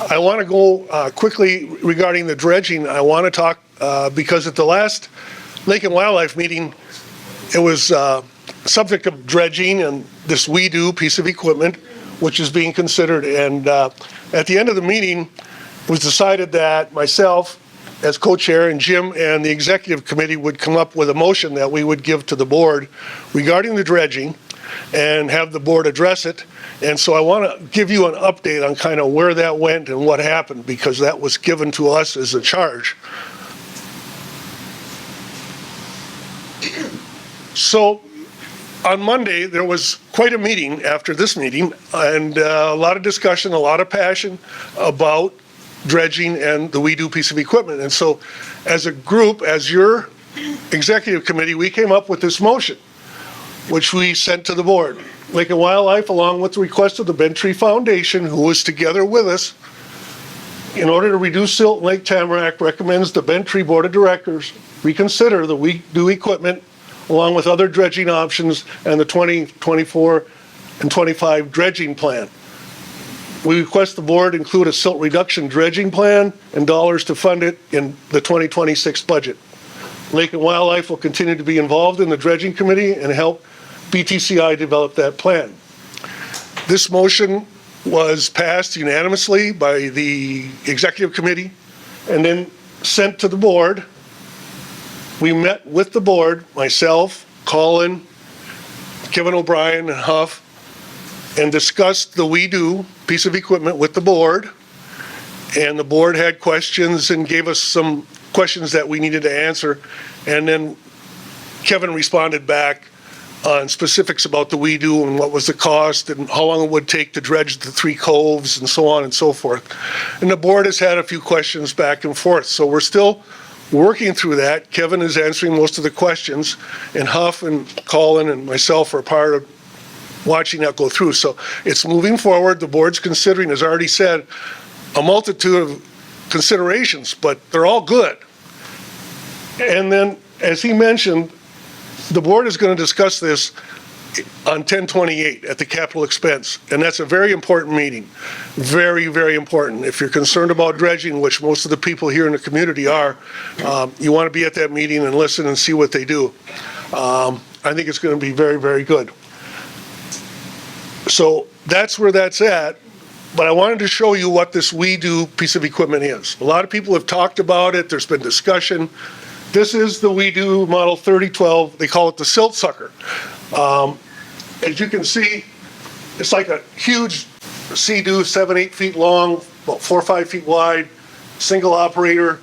I want to go quickly regarding the dredging. I want to talk because at the last Lake and Wildlife meeting, it was subject of dredging and this WeDo piece of equipment, which is being considered. And at the end of the meeting, it was decided that myself as co-chair and Jim and the executive committee would come up with a motion that we would give to the board regarding the dredging and have the board address it. And so I want to give you an update on kind of where that went and what happened, because that was given to us as a charge. So on Monday, there was quite a meeting after this meeting, and a lot of discussion, a lot of passion about dredging and the WeDo piece of equipment. And so as a group, as your executive committee, we came up with this motion, which we sent to the board. Lake and Wildlife, along with the request of the Bent Tree Foundation, who was together with us, in order to reduce silt in Lake Tamarack, recommends the Bent Tree Board of Directors reconsider the WeDo equipment along with other dredging options and the 2024 and 25 dredging plan. We request the board include a silt reduction dredging plan and dollars to fund it in the 2026 budget. Lake and Wildlife will continue to be involved in the dredging committee and help BTCI develop that plan. This motion was passed unanimously by the executive committee and then sent to the board. We met with the board, myself, Colin, Kevin O'Brien, and Huff, and discussed the WeDo piece of equipment with the board. And the board had questions and gave us some questions that we needed to answer. And then Kevin responded back on specifics about the WeDo and what was the cost and how long it would take to dredge the 3 coves and so on and so forth. And the board has had a few questions back and forth. So we're still working through that. Kevin is answering most of the questions, and Huff and Colin and myself are part of watching that go through. So it's moving forward. The board's considering, as I already said, a multitude of considerations, but they're all good. And then, as he mentioned, the board is going to discuss this on 10/28 at the capital expense, and that's a very important meeting. Very, very important. If you're concerned about dredging, which most of the people here in the community are, you want to be at that meeting and listen and see what they do. I think it's going to be very, very good. So that's where that's at, but I wanted to show you what this WeDo piece of equipment is. A lot of people have talked about it. There's been discussion. This is the WeDo Model 3012. They call it the silt sucker. As you can see, it's like a huge Sea-Doo, 7-8 feet long, about 4 or 5 feet wide, single operator,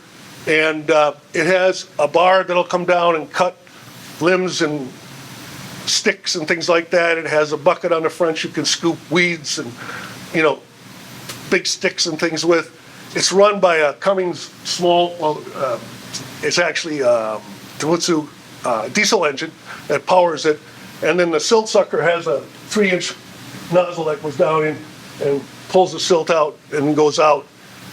and it has a bar that'll come down and cut limbs and sticks and things like that. It has a bucket on the front you can scoop weeds and, you know, big sticks and things with. It's run by a Cummins small, it's actually a Tomitsu diesel engine that powers it. And then the silt sucker has a 3-inch nozzle that goes down in and pulls the silt out and goes out.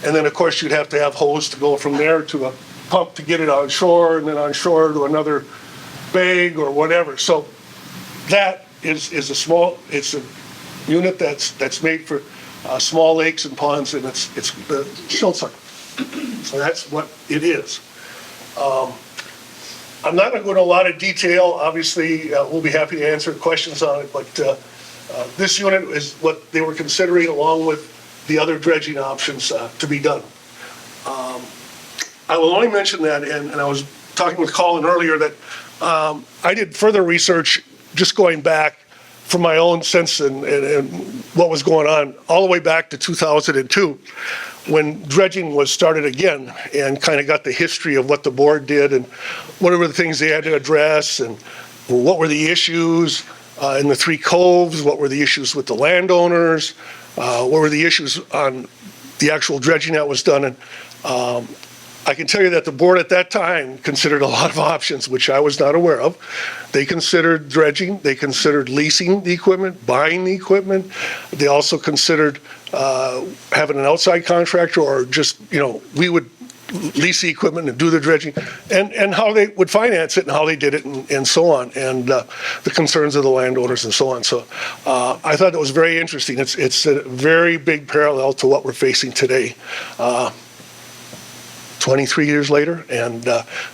And then of course you'd have to have hose to go from there to a pump to get it on shore, and then on shore to another bag or whatever. So that is a small, it's a unit that's made for small lakes and ponds, and it's the silt sucker. So that's what it is. I'm not going to go into a lot of detail. Obviously, we'll be happy to answer questions on it, but this unit is what they were considering along with the other dredging options to be done. I will only mention that, and I was talking with Colin earlier, that I did further research just going back from my own sense and what was going on all the way back to 2002 when dredging was started again, and kind of got the history of what the board did and what were the things they had to address and what were the issues in the 3 coves, what were the issues with the landowners, what were the issues on the actual dredging that was done. And I can tell you that the board at that time considered a lot of options, which I was not aware of. They considered dredging, they considered leasing the equipment, buying the equipment. They also considered having an outside contractor, or just, you know, we would lease the equipment and do the dredging, and how they would finance it and how they did it and so on, and the concerns of the landowners and so on. So I thought it was very interesting. It's a very big parallel to what we're facing today. 23 years later, and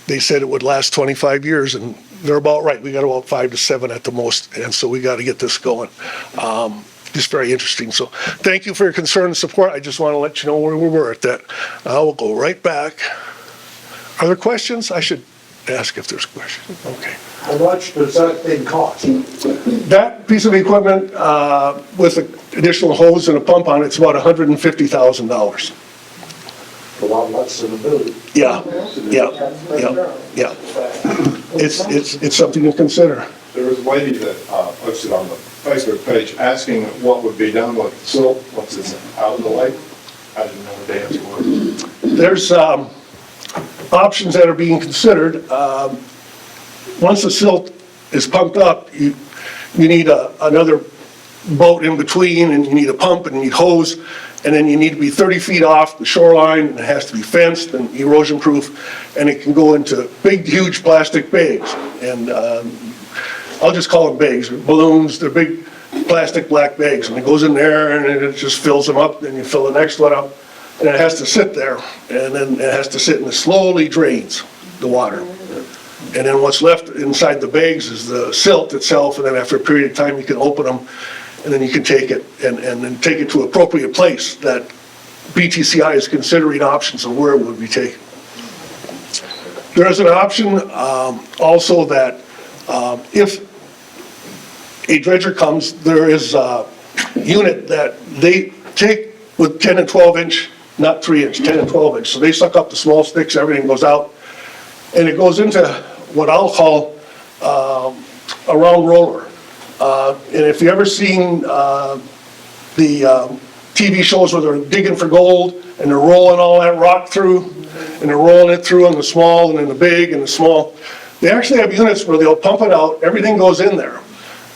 they said it would last 25 years, and they're about right. We got about 5 to 7 at the most, and so we got to get this going. Just very interesting. So thank you for your concern and support. I just want to let you know where we were at that. We'll go right back. Are there questions? I should ask if there's questions. Okay. How much does that thing cost? That piece of equipment with an additional hose and a pump on it's about $150,000. A lot less than a building. Yeah. It's something to consider. There was a lady that posted on the Facebook page asking what would be done with the silt once it's out in the lake. I didn't know what the answer was. There's options that are being considered. Once the silt is pumped up, you need another boat in between, and you need a pump and you need hose, and then you need to be 30 feet off the shoreline, and it has to be fenced and erosion proof, and it can go into big, huge plastic bags. And I'll just call them bags, balloons. They're big plastic black bags, and it goes in there and it just fills them up, and you fill the next one up, and it has to sit there, and then it has to sit and it slowly drains the water. And then what's left inside the bags is the silt itself, and then after a period of time you can open them, and then you can take it and then take it to an appropriate place that BTCI is considering options of where it would be taken. There is an option also that if a dredger comes, there is a unit that they take with 10 and 12 inch, not 3 inch, 10 and 12 inch. So they suck up the small sticks, everything goes out, and it goes into what I'll call a round roller. And if you ever seen the TV shows where they're digging for gold and they're rolling all that rock through, and they're rolling it through in the small and in the big and the small, they actually have units where they'll pump it out, everything goes in there,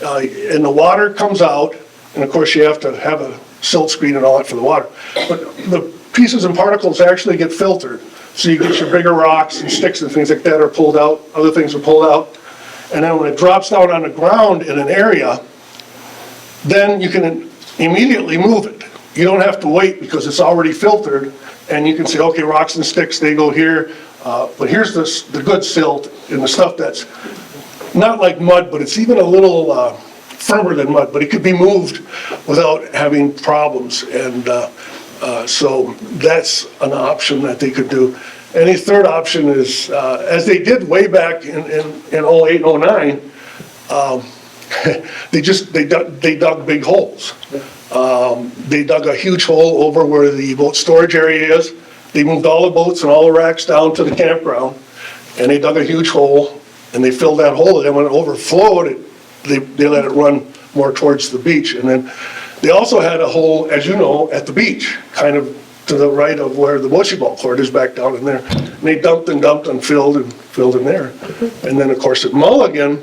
and the water comes out, and of course you have to have a silt screen and all that for the water, but the pieces and particles actually get filtered. So you get your bigger rocks and sticks and things like that are pulled out, other things are pulled out, and then when it drops down on the ground in an area, then you can immediately move it. You don't have to wait because it's already filtered, and you can say, okay, rocks and sticks, they go here, but here's the good silt and the stuff that's not like mud, but it's even a little firmer than mud, but it could be moved without having problems, and so that's an option that they could do. And the third option is, as they did way back in 08, 09, they dug big holes. They dug a huge hole over where the boat storage area is. They moved all the boats and all the racks down to the campground, and they dug a huge hole, and they filled that hole, and then when it overflowed, they let it run more towards the beach. And then they also had a hole, as you know, at the beach, kind of to the right of where the bocce ball court is back down in there. And they dumped and filled in there. And then, of course, at Mulligan,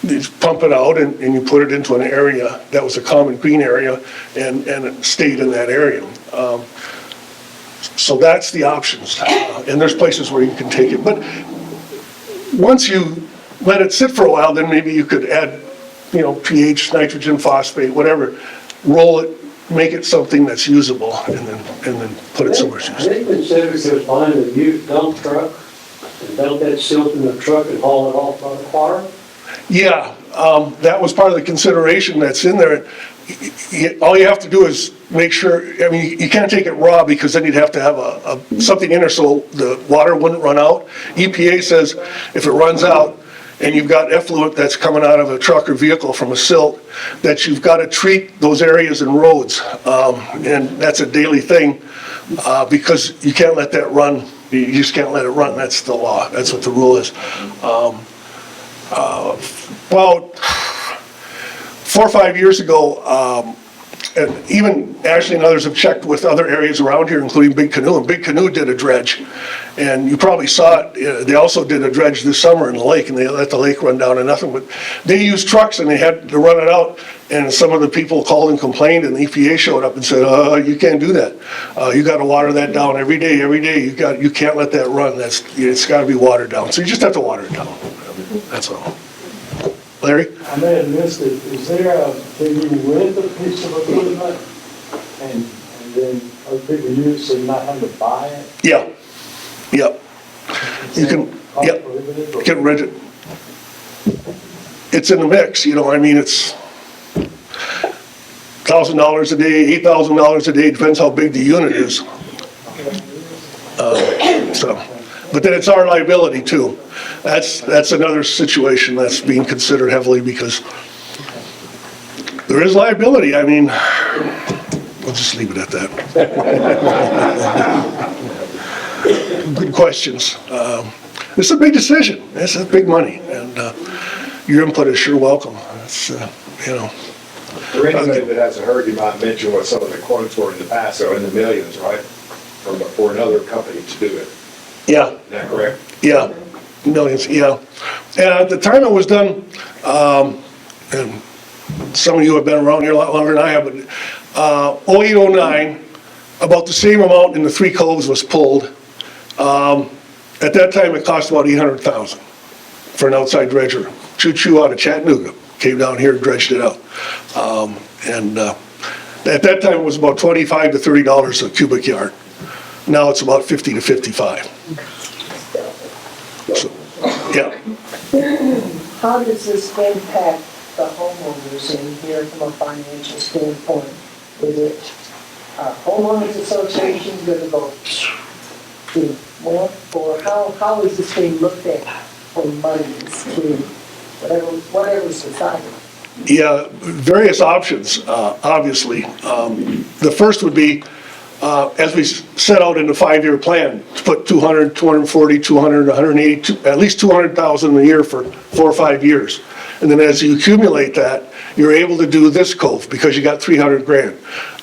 you pump it out and you put it into an area that was a common green area, and it stayed in that area. So that's the options. And there's places where you can take it. But once you let it sit for a while, then maybe you could add, pH, nitrogen, phosphate, whatever, roll it, make it something that's usable, and then put it somewhere. They consider just buying a used dump truck and dump that silt in the truck and haul it off by the water? Yeah, that was part of the consideration that's in there. All you have to do is make sure, you can't take it raw because then you'd have to have something in there so the water wouldn't run out. EPA says if it runs out and you've got effluent that's coming out of a truck or vehicle from a silt, that you've got to treat those areas and roads. And that's a daily thing because you can't let that run. You just can't let it run. That's the law. That's what the rule is. About 4 or 5 years ago, and even Ashley and others have checked with other areas around here, including Big Canoe, and Big Canoe did a dredge. And you probably saw it, they also did a dredge this summer in the lake, and they let the lake run down to nothing, but they used trucks and they had to run it out, and some of the people called and complained, and the EPA showed up and said, you can't do that. You gotta water that down every day, you can't let that run, it's gotta be watered down, so you just have to water it down, that's all. Larry? I may have missed it, can you rent a piece of equipment and then other people use it so you're not having to buy it? Yeah, yeah. You can, Cost yeah, prohibitive, you or- can rent it. It's in the mix, I mean, it's $1,000 a day, $8,000 a day, depends how big the unit is. But then it's our liability too. That's another situation that's being considered heavily because there is liability. I mean, we'll just leave it at that. Good questions. This is a big decision. This is big money, and your input is sure welcome. It's, For anybody that hasn't heard, you might mention what some of the quotes were in the past, so in the millions, right? For another company to do it, yeah. is that correct? Yeah, millions, yeah. And at the time it was done, and some of you have been around here a lot longer than I have, but 08, 09, about the same amount in the three coves was pulled. At that time, it cost about $800,000 for an outside dredger. Choo-choo out of Chattanooga, came down here and dredged it out. At that time, it was about $25 to $30 a cubic yard. Now it's about 50 to 55. So, yeah. How does this impact the homeowners in here from a financial standpoint? Is it homeowners association going to go to more, or how is this being looked at for monies to whatever's decided? Yeah, various options, obviously. The first would be, as we set out in the 5-year plan, to put 200, 240, 200, 180, at least 200,000 a year for 4 or 5 years. And then as you accumulate that, you're able to do this cove because you got 300 grand.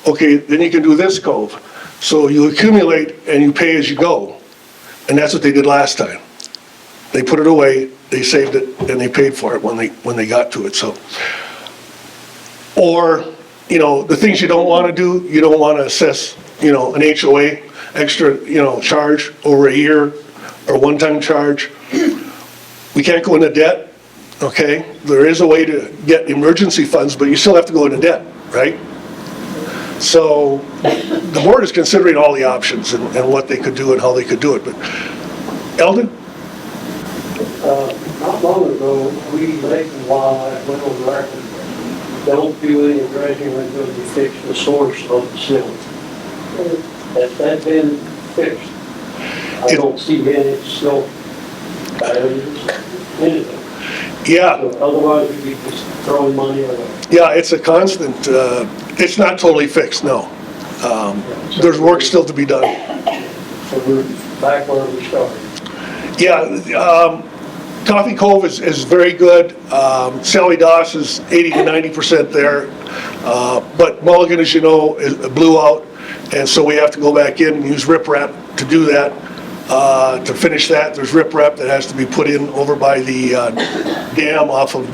Okay, then you can do this cove. So you accumulate and you pay as you go. And that's what they did last time. They put it away, they saved it, and they paid for it when they got to it, so. Or, the things you don't want to do, you don't want to assess, an HOA, extra, charge over a year, or one-time charge. We can't go into debt, okay? There is a way to get emergency funds, but you still have to go into debt, right? So, the board is considering all the options and what they could do and how they could do it, but, Eldon? Not long ago, we, Lake and Wildlife, went on record, don't do any dredging until you fix the source of the silt. Has that been fixed? I don't see any silt barriers, anything. Yeah. So otherwise, we'd be just throwing money away. Yeah, it's a constant, it's not totally fixed, no. There's work still to be done. So we're back where we started. Yeah, Coffee Cove is very good. Sally Doss is 80 to 90% there. But Mulligan, as you know, blew out, and so we have to go back in and use riprap to do that. To finish that, there's riprap that has to be put in over by the dam off of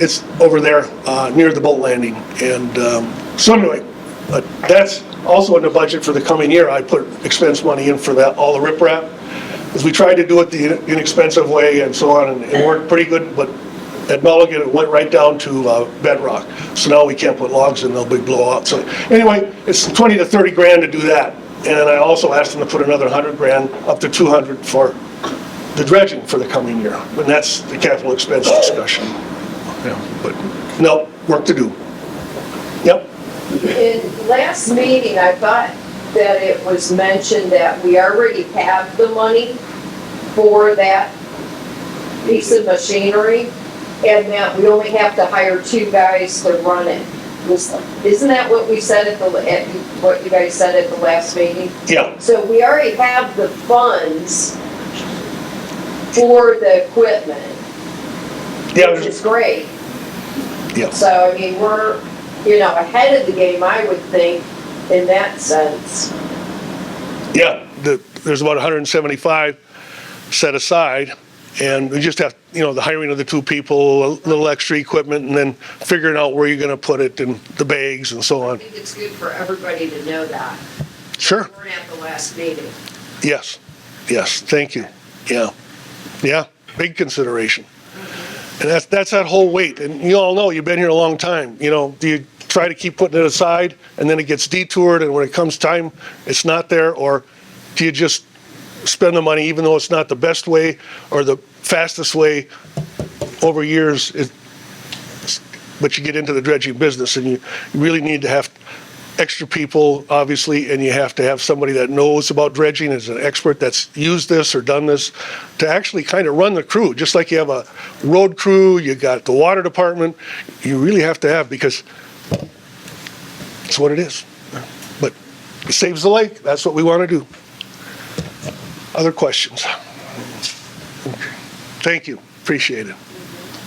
it's over there near the boat landing. And so anyway, but that's also in the budget for the coming year. I put expense money in for that, all the riprap, because we tried to do it the inexpensive way and so on, and it worked pretty good, but at Mulligan, it went right down to bedrock. So now we can't put logs in, they'll be blowout. So anyway, it's 20 to 30 grand to do that. And I also asked them to put another 100 grand, up to 200 for the dredging for the coming year. And that's the capital expense discussion. Yeah, but no, work to do. Yep. In last meeting, I thought that it was mentioned that we already have the money for that piece of machinery, and that we only have to hire 2 guys to run it. Isn't that what we said what you guys said at the last meeting? Yeah. So we already have the funds for the equipment, Yeah, which is great. Yeah. So, I mean, we're, ahead of the game, I would think, in that sense. Yeah, there's about 175 set aside, and we just have, the hiring of the 2 people, a little extra equipment, and then figuring out where you're gonna put it and the bags and so I on. think it's good for everybody to know that. Sure, We weren't at the last meeting. yes, thank you. Yeah, big consideration. And that's that whole weight, and you all know, you've been here a long time, do you try to keep putting it aside, and then it gets detoured, and when it comes time, it's not there, or do you just spend the money even though it's not the best way or the fastest way over years, but you get into the dredging business, and you really need to have extra people, obviously, and you have to have somebody that knows about dredging, is an expert that's used this or done this, to actually kind of run the crew, just like you have a road crew, you got the water department, you really have to have, because it's what it is. But it saves the lake, that's what we want to do. Other questions? Thank you, appreciate it.